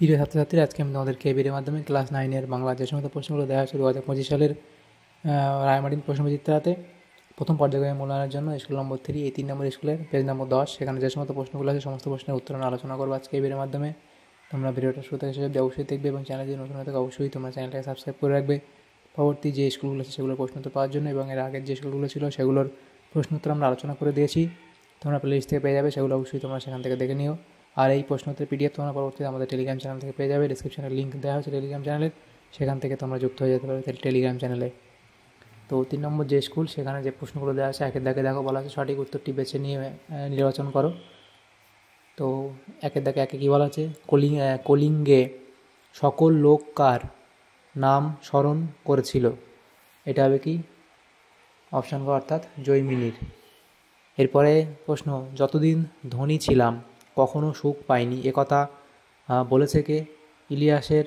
প্রিয় ছাত্রছাত্রীরা, আজকে আমি তোমাদের কেবির মাধ্যমে ক্লাস 9-এর বাংলা যে সমস্ত প্রশ্নগুলো দেওয়া হয়েছে 2025 সালের রায়মার্টিন প্রশ্নবিচিত্রাতে প্রথম পর্যায়ে মূল্যায়নের জন্য স্কুল নম্বর 3, এই 3 নম্বর স্কুলের পেজ নম্বর 10, সেখানে যে সমস্ত প্রশ্নগুলো আছে সমস্ত প্রশ্নের উত্তর আমি আলোচনা করবো আজকে কেবির মাধ্যমে। তোমরা ভিডিওটা শুরু থেকে শেষ অবধি অবশ্যই দেখবে এবং চ্যানেল যদি নতুন হয়ে থাকে অবশ্যই তোমরা চ্যানেলটাকে সাবস্ক্রাইব করে রাখবে পরবর্তী যে স্কুলগুলো আছে সেগুলোর প্রশ্নোত্তর পাওয়ার জন্য। এবং এর আগের যে স্কুলগুলো ছিল সেগুলোর প্রশ্নোত্তর আমরা আলোচনা করে দিয়েছি, তোমরা প্লেলিস্ট থেকে পেয়ে যাবে, সেগুলো অবশ্যই তোমরা সেখান থেকে দেখে নিও। আর এই প্রশ্নোত্তর পিডিএফ তোমরা পরবর্তীতে আমাদের টেলিগ্রাম চ্যানেল থেকে পেয়ে যাবে, ডিসক্রিপশনে লিঙ্ক দেওয়া হয়েছে টেলিগ্রাম চ্যানেলের, সেখান থেকে তোমরা যুক্ত হয়ে যেতে পারবে টেলিগ্রাম চ্যানেলে। তো 3 নম্বর যে স্কুল, সেখানে যে প্রশ্নগুলো দেওয়া আছে একের দাগে দেখো বলা আছে সঠিক উত্তরটি বেছে নিয়ে নির্বাচন করো। তো একের দাগে একে কী বলা আছে, কলিঙ্গে সকল লোক কার নাম স্মরণ করেছিল? এটা হবে কি অপশান ক, অর্থাৎ জৈমিনীর। এরপরে প্রশ্ন, যতদিন ধনী ছিলাম কখনো সুখ পাইনি একথা বলেছে কে? ইলিয়াসের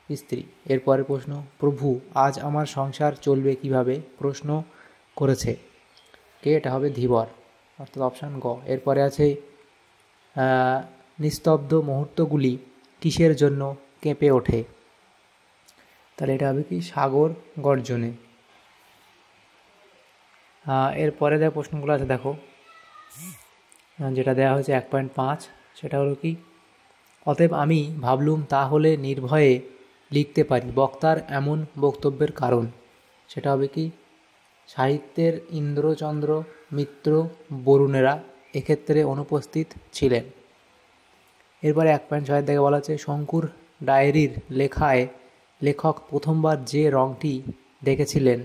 স্ত্রী। এরপরে প্রশ্ন, প্রভু আজ আমার সংসার চলবে কিভাবে প্রশ্ন করেছে কে? এটা হবে ধীবর, অর্থাৎ অপশান গ। এরপরে আছে নিস্তব্ধ মুহূর্তগুলি কিসের জন্য কেঁপে ওঠে? তাহলে এটা হবে কি সাগর গর্জনে। এরপরে দেওয়া প্রশ্নগুলো আছে দেখো, যেটা দেওয়া হয়েছে 1.5, সেটা হলো কি, অতএব আমি ভাবলুম তাহলে নির্ভয়ে লিখতে পারি বক্তার এমন বক্তব্যের কারণ। সেটা হবে কি সাহিত্যের ইন্দ্রচন্দ্র মিত্র বরুণেরা এক্ষেত্রে অনুপস্থিত ছিলেন। এরপরে 1.6 থেকে বলা আছে শঙ্কুর ডায়েরির লেখায় লেখক প্রথমবার যে রঙটি দেখেছিলেন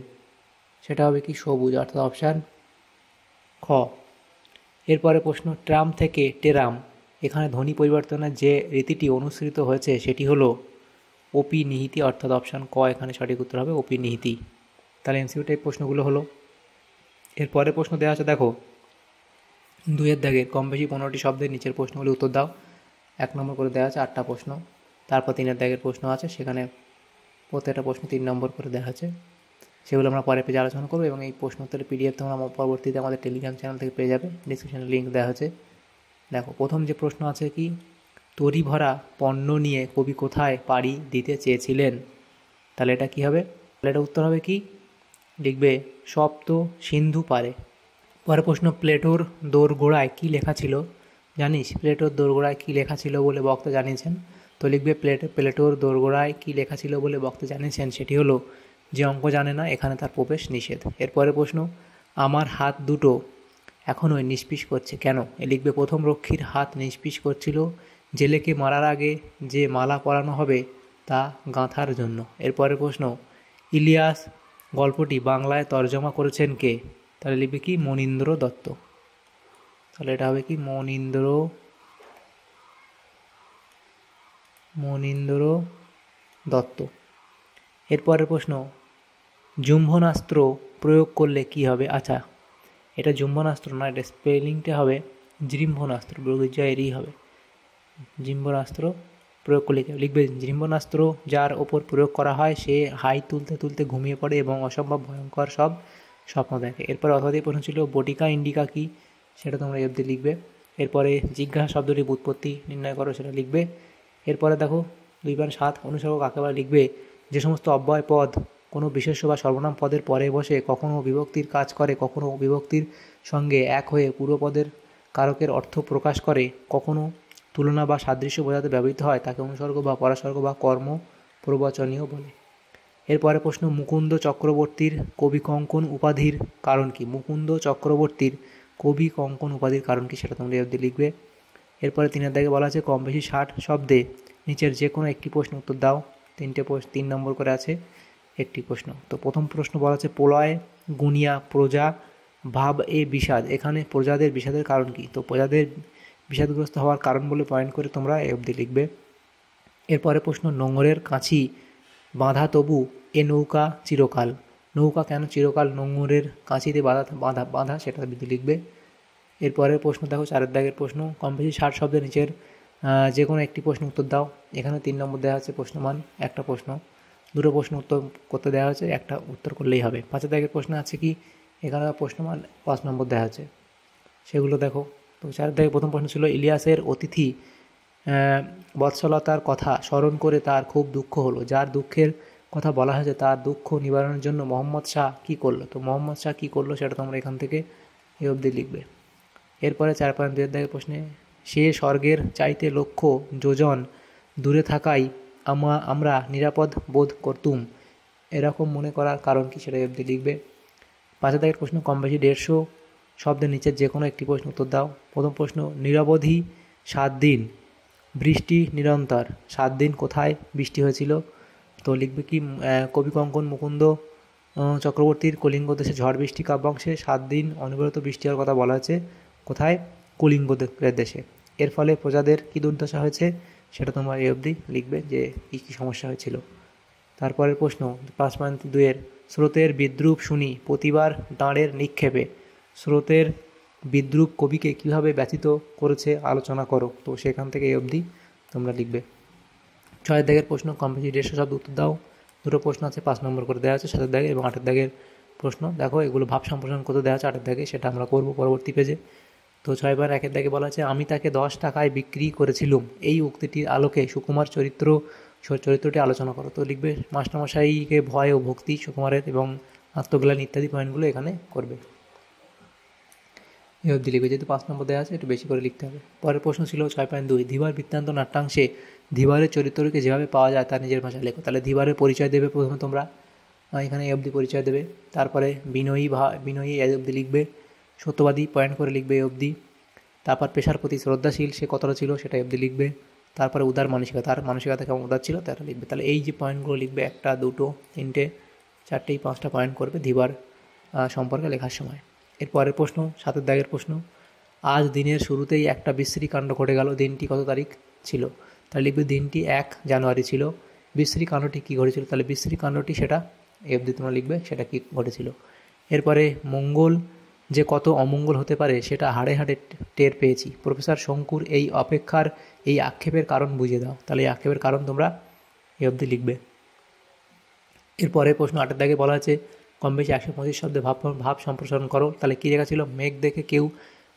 সেটা হবে কি সবুজ, অর্থাৎ অপশান খ। এরপরে প্রশ্ন, ট্রাম থেকে টেরাম এখানে ধ্বনি পরিবর্তনের যে রীতিটি অনুসৃত হয়েছে সেটি হলো ওপি নিহিতি, অর্থাৎ অপশান ক এখানে সঠিক উত্তর হবে ওপি নিহিতি। তাহলে এমসিকিউ টাইপ প্রশ্নগুলো হলো। এরপরে প্রশ্ন দেওয়া আছে দেখো 2-এর দাগের কম বেশি 15টি শব্দের নিচের প্রশ্নগুলি উত্তর দাও। 1 নম্বর করে দেওয়া আছে 8টা প্রশ্ন। তারপর 3-এর দাগের প্রশ্ন আছে, সেখানে প্রত্যেকটা প্রশ্ন 3 নম্বর করে দেওয়া আছে, সেগুলো আমরা পরে পেজে আলোচনা করবো। এবং এই প্রশ্নোত্তরের পিডিএফ তোমরা পরবর্তীতে আমাদের টেলিগ্রাম চ্যানেল থেকে পেয়ে যাবে, ডিসক্রিপশনে লিঙ্ক দেওয়া আছে। দেখো প্রথম যে প্রশ্ন আছে কি, তরি ভরা পণ্য নিয়ে কবি কোথায় পাড়ি দিতে চেয়েছিলেন? তাহলে এটা কী হবে? তাহলে এটা উত্তর হবে কি, লিখবে সপ্ত সিন্ধু পারে। পরে প্রশ্ন, প্লেটোর দোরগোড়ায় কী লেখা ছিল? জানিস প্লেটোর দোরগোড়ায় কী লেখা ছিল বলে বক্তা জানিয়েছেন? তো লিখবে প্লেটোর দোরগোড়ায় কী লেখা ছিল বলে বক্তা জানিয়েছেন সেটি হলো যে অঙ্ক জানে না এখানে তার প্রবেশ নিষেধ। এরপরে প্রশ্ন, আমার হাত দুটো এখনই নিষ্পিস করছে কেন? লিখবে প্রথম রক্ষীর হাত নিষ্পিস করছিল জেলেকে মারার আগে যে মালা পরানো হবে তা গাঁথার জন্য। এরপরে প্রশ্ন, ইলিয়াস গল্পটি বাংলায় তর্জমা করেছেন কে? তাহলে লিখবে কি মনীন্দ্র দত্ত। তাহলে এটা হবে কি মনীন্দ্র দত্ত। এরপরের প্রশ্ন, জুম্বনাস্ত্র প্রয়োগ করলে কি হবে? আচ্ছা, এটা জুম্বনাস্ত্র না, এটা স্পেলিংটা হবে জৃম্ভনাস্ত্র, এরই হবে জৃম্ভনাস্ত্র প্রয়োগ করলে লিখবে জৃম্ভনাস্ত্র যার ওপর প্রয়োগ করা হয় সে হাই তুলতে তুলতে ঘুমিয়ে পড়ে এবং অসম্ভব ভয়ঙ্কর সব স্বপ্ন দেখে। এরপর অর্থাৎ প্রশ্ন ছিল বটিকা ইন্ডিকা কি, সেটা তোমরা এফতে লিখবে। এরপরে জিজ্ঞাসা শব্দটির উৎপত্তি নির্ণয় করো, সেটা লিখবে। এরপরে দেখো 2.7 অনুসর্গ কাকে বলে, লিখবে যে সমস্ত অব্যয় পদ কোনো বিশেষ্য বা সর্বনাম পদের পরে বসে কখনও বিভক্তির কাজ করে, কখনও বিভক্তির সঙ্গে এক হয়ে পূর্বপদের কারকের অর্থ প্রকাশ করে, কখনও তুলনা বা সাদৃশ্য বোঝাতে ব্যবহৃত হয়, তাকে অনুসর্গ বা পরাসর্গ বা কর্ম প্রবচনীয় বলে। এরপরে প্রশ্ন, মুকুন্দ চক্রবর্তীর কবি কঙ্কন উপাধির কারণ কি? মুকুন্দ চক্রবর্তীর কবি কঙ্কন উপাধির কারণ কি, সেটা তোমরা এফতে লিখবে। এরপরে 3-এর দাগে বলা আছে কম বেশি 60 শব্দে নিচের যে কোনো একটি প্রশ্ন উত্তর দাও। 3 নম্বর করে আছে একটি প্রশ্ন। তো প্রথম প্রশ্ন বলা আছে প্রলয় গুনিয়া প্রজা ভাব এ বিষাদ, এখানে প্রজাদের বিষাদের কারণ কি? তো প্রজাদের বিষাদগ্রস্ত হওয়ার কারণ বলে পয়েন্ট করে তোমরা অবধি লিখবে। এরপরে প্রশ্ন, নোঙরের কাছি বাঁধা তবু এ নৌকা চিরকাল, নৌকা কেন চিরকাল নোঙরের কাছিতে বাঁধা সেটা বিধি লিখবে। এরপরের প্রশ্ন দেখো 4-এর দাগের প্রশ্ন, কম বেশি 60 শব্দের নিচের যে কোনো একটি প্রশ্ন উত্তর দাও। এখানে 3 নম্বর দেওয়া আছে প্রশ্নমান একটা প্রশ্ন, দুটো প্রশ্ন উত্তর করতে দেওয়া হয়েছে, একটা উত্তর করলেই হবে। 5-এর দাগের প্রশ্ন আছে কি, এখানে প্রশ্নমান 5 নম্বর দেওয়া আছে, সেগুলো দেখো। তো 4-এর দাগের প্রথম প্রশ্ন ছিল ইলিয়াসের অতিথি বৎসলতার কথা স্মরণ করে তার খুব দুঃখ হলো। যার দুঃখের কথা বলা হয়েছে তার দুঃখ নিবারণের জন্য মোহাম্মদ শাহ কী করলো, তো মোহাম্মদ শাহ কী করলো সেটা তোমরা এখান থেকে এই অবধি লিখবে। এরপরে 4.2 দাগের প্রশ্নে, সে স্বর্গের চাইতে লক্ষ যোজন দূরে থাকায় আমরা নিরাপদ বোধ করতুম, এরকম মনে করার কারণ কি সেটা অবধি লিখবে। 5 দাগের প্রশ্ন, কম বেশি 150 শব্দের নিচের যে কোনো একটি প্রশ্ন উত্তর দাও। প্রথম প্রশ্ন, নিরবধি 7 দিন বৃষ্টি নিরন্তর, 7 দিন কোথায় বৃষ্টি হয়েছিল, তো লিখবে কি কবি কঙ্কন মুকুন্দ চক্রবর্তীর কলিঙ্গ দেশে ঝড় বৃষ্টি কাব্যাংশে 7 দিন অনবরত বৃষ্টি হওয়ার কথা বলা হয়েছে, কোথায়, কলিঙ্গ দেশে। এর ফলে প্রজাদের কী দুর্দশা হয়েছে সেটা তোমরা এই অবধি লিখবে যে কী কী সমস্যা হয়েছিল। তারপরের প্রশ্ন 5.2 স্রোতের বিদ্রূপ শুনি প্রতিবার দাঁড়ের নিক্ষেপে, স্রোতের বিদ্রূপ কবিকে কীভাবে ব্যথিত করেছে আলোচনা করো, তো সেখান থেকে এই অবধি তোমরা লিখবে। 6 দাগের প্রশ্ন, কম বেশি 150 শব্দ উত্তর দাও। দুটো প্রশ্ন আছে 5 নম্বর করে দেওয়া আছে, 7 দাগের এবং 8 দাগের প্রশ্ন। দেখো এগুলো ভাব সম্প্রসারণ করতে দেওয়া আছে 8 দাগে, সেটা আমরা করব পরবর্তী পেজে। তো 6.1 দাগে বলা আছে, আমি তাকে 10 টাকায় বিক্রি করেছিলুম, এই উক্তিটির আলোকে সুকুমার চরিত্রটি আলোচনা করো, তো লিখবে মাস্টারমশাইকে ভয় ও ভক্তি সুকুমারের এবং আত্মগ্লানি ইত্যাদি পয়েন্টগুলো এখানে করবে। এই অবধি লিখবে, যেহেতু 5 নম্বর দেওয়া আছে একটু বেশি করে লিখতে হবে। পরের প্রশ্ন ছিল 6.2 ধীবার বৃত্তান্ত নাট্যাংশে ধীবারের চরিত্রকে যেভাবে পাওয়া যায় তার নিজের ভাষায় লেখো, তাহলে ধীবারের পরিচয় দেবে প্রথমে তোমরা, এখানে এই অবধি পরিচয় দেবে। তারপরে বিনয়ী এই অবধি লিখবে, সত্যবাদী পয়েন্ট করে লিখবে এই অবধি। তারপর পেশার প্রতি শ্রদ্ধাশীল সে কতটা ছিল সেটা অবধি লিখবে। তারপরে উদার মানসিকতা, তার মানসিকতা কেমন উদার ছিল তারা লিখবে। তাহলে এই যে পয়েন্টগুলো লিখবে 1, 2, 3, 4, 5টা পয়েন্ট করবে ধীবার সম্পর্কে লেখার সময়। এরপরের প্রশ্ন 7 দাগের প্রশ্ন, আজ দিনের শুরুতেই একটা বিশ্রী কাণ্ড ঘটে গেল, দিনটি কত তারিখ ছিল, তাহলে লিখবে দিনটি 1 জানুয়ারি ছিল। বিশ্রী কাণ্ডটি কী ঘটেছিল, তাহলে বিশ্রী কাণ্ডটি সেটা এই অবধি তোমরা লিখবে সেটা কী ঘটেছিল। এরপরে মঙ্গল যে কত অমঙ্গল হতে পারে সেটা হাড়ে হাড়ে টের পেয়েছি, প্রফেসর শঙ্কুর এই আক্ষেপের কারণ বুঝিয়ে দাও, তাহলে এই আক্ষেপের কারণ তোমরা এই অবধি লিখবে। এরপরে প্রশ্ন 8 দাগে বলা আছে, কম বেশি 125 শব্দে ভাব সম্প্রসারণ করো, তাহলে কী লেখা ছিল, মেঘ দেখে কেউ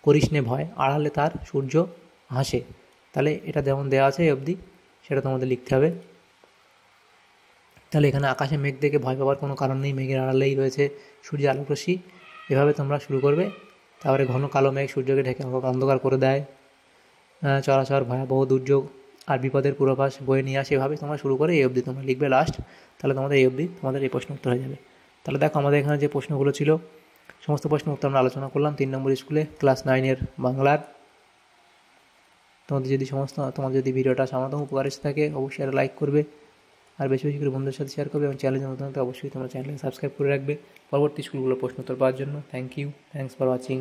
করিস নে ভয়, আড়ালে তার সূর্য হাসে, তাহলে এটা যেমন দেওয়া আছে এই অবধি সেটা তোমাদের লিখতে হবে। তাহলে এখানে আকাশে মেঘ দেখে ভয় পাওয়ার কোনো কারণ নেই, মেঘের আড়ালেই রয়েছে সূর্যের আলোকরশ্মি, এভাবে তোমরা শুরু করবে। তারপরে ঘন কালো মেঘ সূর্যকে ঢেকে অন্ধকার করে দেয়, চরাচর ভয়াবহ দুর্যোগ আর বিপদের পূর্বাভাস বয়ে নিয়ে আসে, এভাবে তোমরা শুরু করে এই অবধি তোমরা লিখবে লাস্ট, তাহলে তোমাদের এই অবধি তোমাদের এই প্রশ্ন উত্তর হয়ে যাবে। তাহলে দেখো আমাদের এখানে যে প্রশ্নগুলো ছিল সমস্ত প্রশ্ন উত্তর আমরা আলোচনা করলাম 3 নম্বর স্কুলে ক্লাস 9-এর বাংলার। তোমাদের যদি ভিডিওটা সামান্য উপকার এসে থাকে অবশ্যই একটা লাইক করবে, আর বেশি বেশি করে বন্ধুদের সাথে শেয়ার করবে, এবং চ্যানেলে নতুন হলে অবশ্যই তোমরা চ্যানেলকে সাবস্ক্রাইব করে রাখবে পরবর্তী স্কুলগুলো প্রশ্ন উত্তর পাওয়ার জন্য। Thanks for watching.